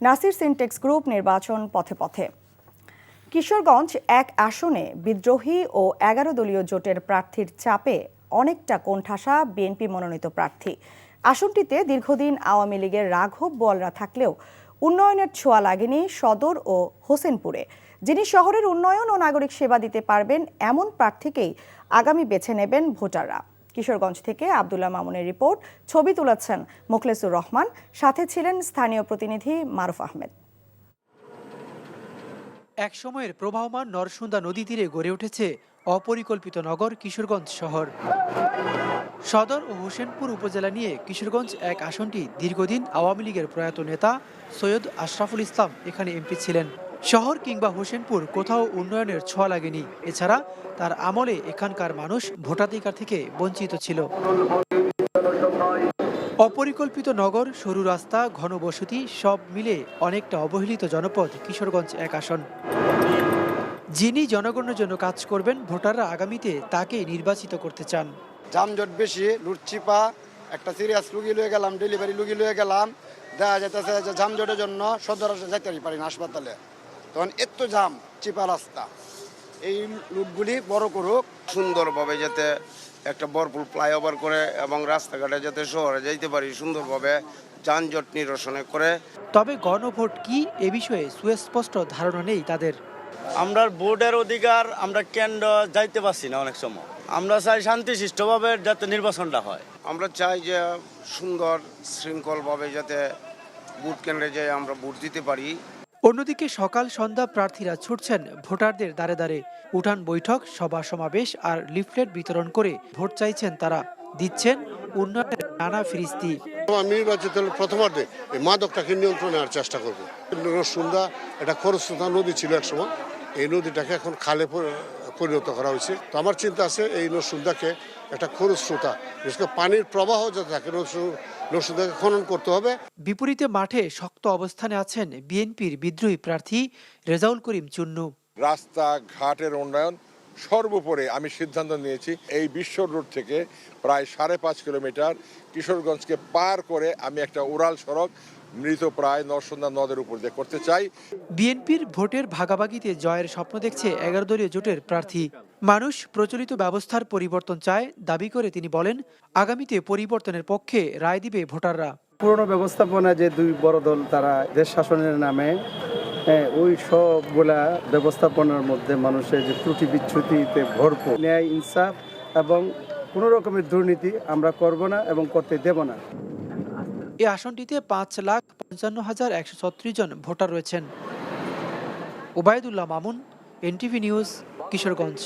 Nasir syntax group নির্বাচন পথে পথে। কিশোরগঞ্জ এক আসনে বিদ্রোহী ও ১১ দলীয় জোটের প্রার্থীর চাপে অনেকটা কোণঠাসা বিএনপি মনোনীত প্রার্থী। আসনটিতে দীর্ঘদিন আওয়ামী লীগের রাঘব বোয়ালরা থাকলেও উন্নয়নের ছোঁয়া লাগেনি সদর ও হোসেনপুরে। যিনি শহরের উন্নয়ন ও নাগরিক সেবা দিতে পারবেন এমন প্রার্থীকেই আগামী বেছে নেবেন ভোটাররা। কিশোরগঞ্জ থেকে আব্দুল্লাহ মামুনের রিপোর্ট। ছবি তুলেছেন মোখলেসুর রহমান, সাথে ছিলেন স্থানীয় প্রতিনিধি মারুফ আহমেদ। এক সময়ের প্রবাহমান নরসুন্দা নদী তীরে গড়ে উঠেছে অপরিকল্পিত নগর কিশোরগঞ্জ শহর। সদর ও হোসেনপুর উপজেলা নিয়ে কিশোরগঞ্জ এক আসনটি দীর্ঘদিন আওয়ামী লীগের প্রয়াত নেতা সৈয়দ আশরাফুল ইসলাম এখানে এমপি ছিলেন। শহর কিংবা হোসেনপুর কোথাও উন্নয়নের ছোঁয়া লাগেনি। এছাড়া তার আমলে এখানকার মানুষ ভোটাধিকার থেকে বঞ্চিত ছিল। অপরিকল্পিত নগর, সরু রাস্তা, ঘনবসতি সব মিলে অনেকটা অবহেলিত জনপদ কিশোরগঞ্জ এক আসন। যিনি জনগণের জন্য কাজ করবেন, ভোটাররা আগামীতে তাকেই নির্বাচিত করতে চান। যানজট বেশি, লুটচিপা, একটা সিরিয়াস রুগী লয়ে গেলাম, ডেলিভারি রুগী লয়ে গেলাম, দেখা যাইতেছে যে যানজটের জন্য সদর যাইতে পারি না হাসপাতালে। তখন এত জাম, চিপা রাস্তা, এই লুটগুলি বড় করুক, সুন্দরভাবে যাতে একটা ভরপুর ফ্লাইওভার করে এবং রাস্তাঘাটে যাতে শহরে যাইতে পারি সুন্দরভাবে, যানজট নিরসনে করে। তবে গণভোট কি এ বিষয়ে সুস্পষ্ট ধারণা নেই তাদের। আমরা ভোটের অধিকার আমরা কেন্দ্র যাইতে পারছি না। অনেক সময় আমরা চাই শান্তিশিষ্টভাবে যাতে নির্বাচনটা হয়। আমরা চাই যে সুন্দর শৃঙ্খলভাবে যাতে ভোট কেন্দ্রে যেয়ে আমরা ভোট দিতে পারি। অন্যদিকে সকাল সন্ধ্যা প্রার্থীরা ছুটছেন ভোটারদের দ্বারে দ্বারে। উঠান বৈঠক, সভা সমাবেশ আর লিফলেট বিতরণ করে ভোট চাইছেন তারা। দিচ্ছেন উন্নয়নের নানা ফিরিস্তি। আমি নির্বাচিত হলে প্রথমার্ধে এই মাদকটাকে নিয়ন্ত্রণে আনার চেষ্টা করবো। নরসুন্দা এটা খরস্রোতা নদী ছিল একসময়, এই নদীটাকে এখন খালে পরিণত করা হয়েছে। তো আমার চিন্তা আছে এই নরসুন্দাকে একটা খরস্রোতা, বিশেষ করে পানির প্রবাহ যাতে থাকে, নরসুন্দাকে খনন করতে হবে। বিপরীতে মাঠে শক্ত অবস্থানে আছেন বিএনপির বিদ্রোহী প্রার্থী রেজাউল করিম চুন্নু। রাস্তা ঘাটের উন্নয়ন সর্বোপরি আমি সিদ্ধান্ত নিয়েছি এই বিশ্ব রোড থেকে প্রায় 5.5 কিলোমিটার কিশোরগঞ্জকে পার করে আমি একটা উড়াল সড়ক মৃত প্রায় নরসুন্দা নদের উপর দিয়ে করতে চাই। বিএনপির ভোটের ভাগাভাগিতে জয়ের স্বপ্ন দেখছে 11 দলীয় জোটের প্রার্থী। মানুষ প্রচলিত ব্যবস্থার পরিবর্তন চায় দাবি করে তিনি বলেন, আগামীতে পরিবর্তনের পক্ষে রায় দিবে ভোটাররা। পুরনো ব্যবস্থাপনা যে দুই বড় দল তারা দেশ শাসনের নামে ওই সবগুলা ব্যবস্থাপনার মধ্যে মানুষের যে ত্রুটি বিচ্যুতিতে ভরপুর, ন্যায় ইনসাফ এবং কোনো রকমের দুর্নীতি আমরা করব না এবং করতে দেব না। এই আসনটিতে 5,55,136 জন ভোটার রয়েছেন। Obaidullah Mamun, NTV news, Kishoreganj.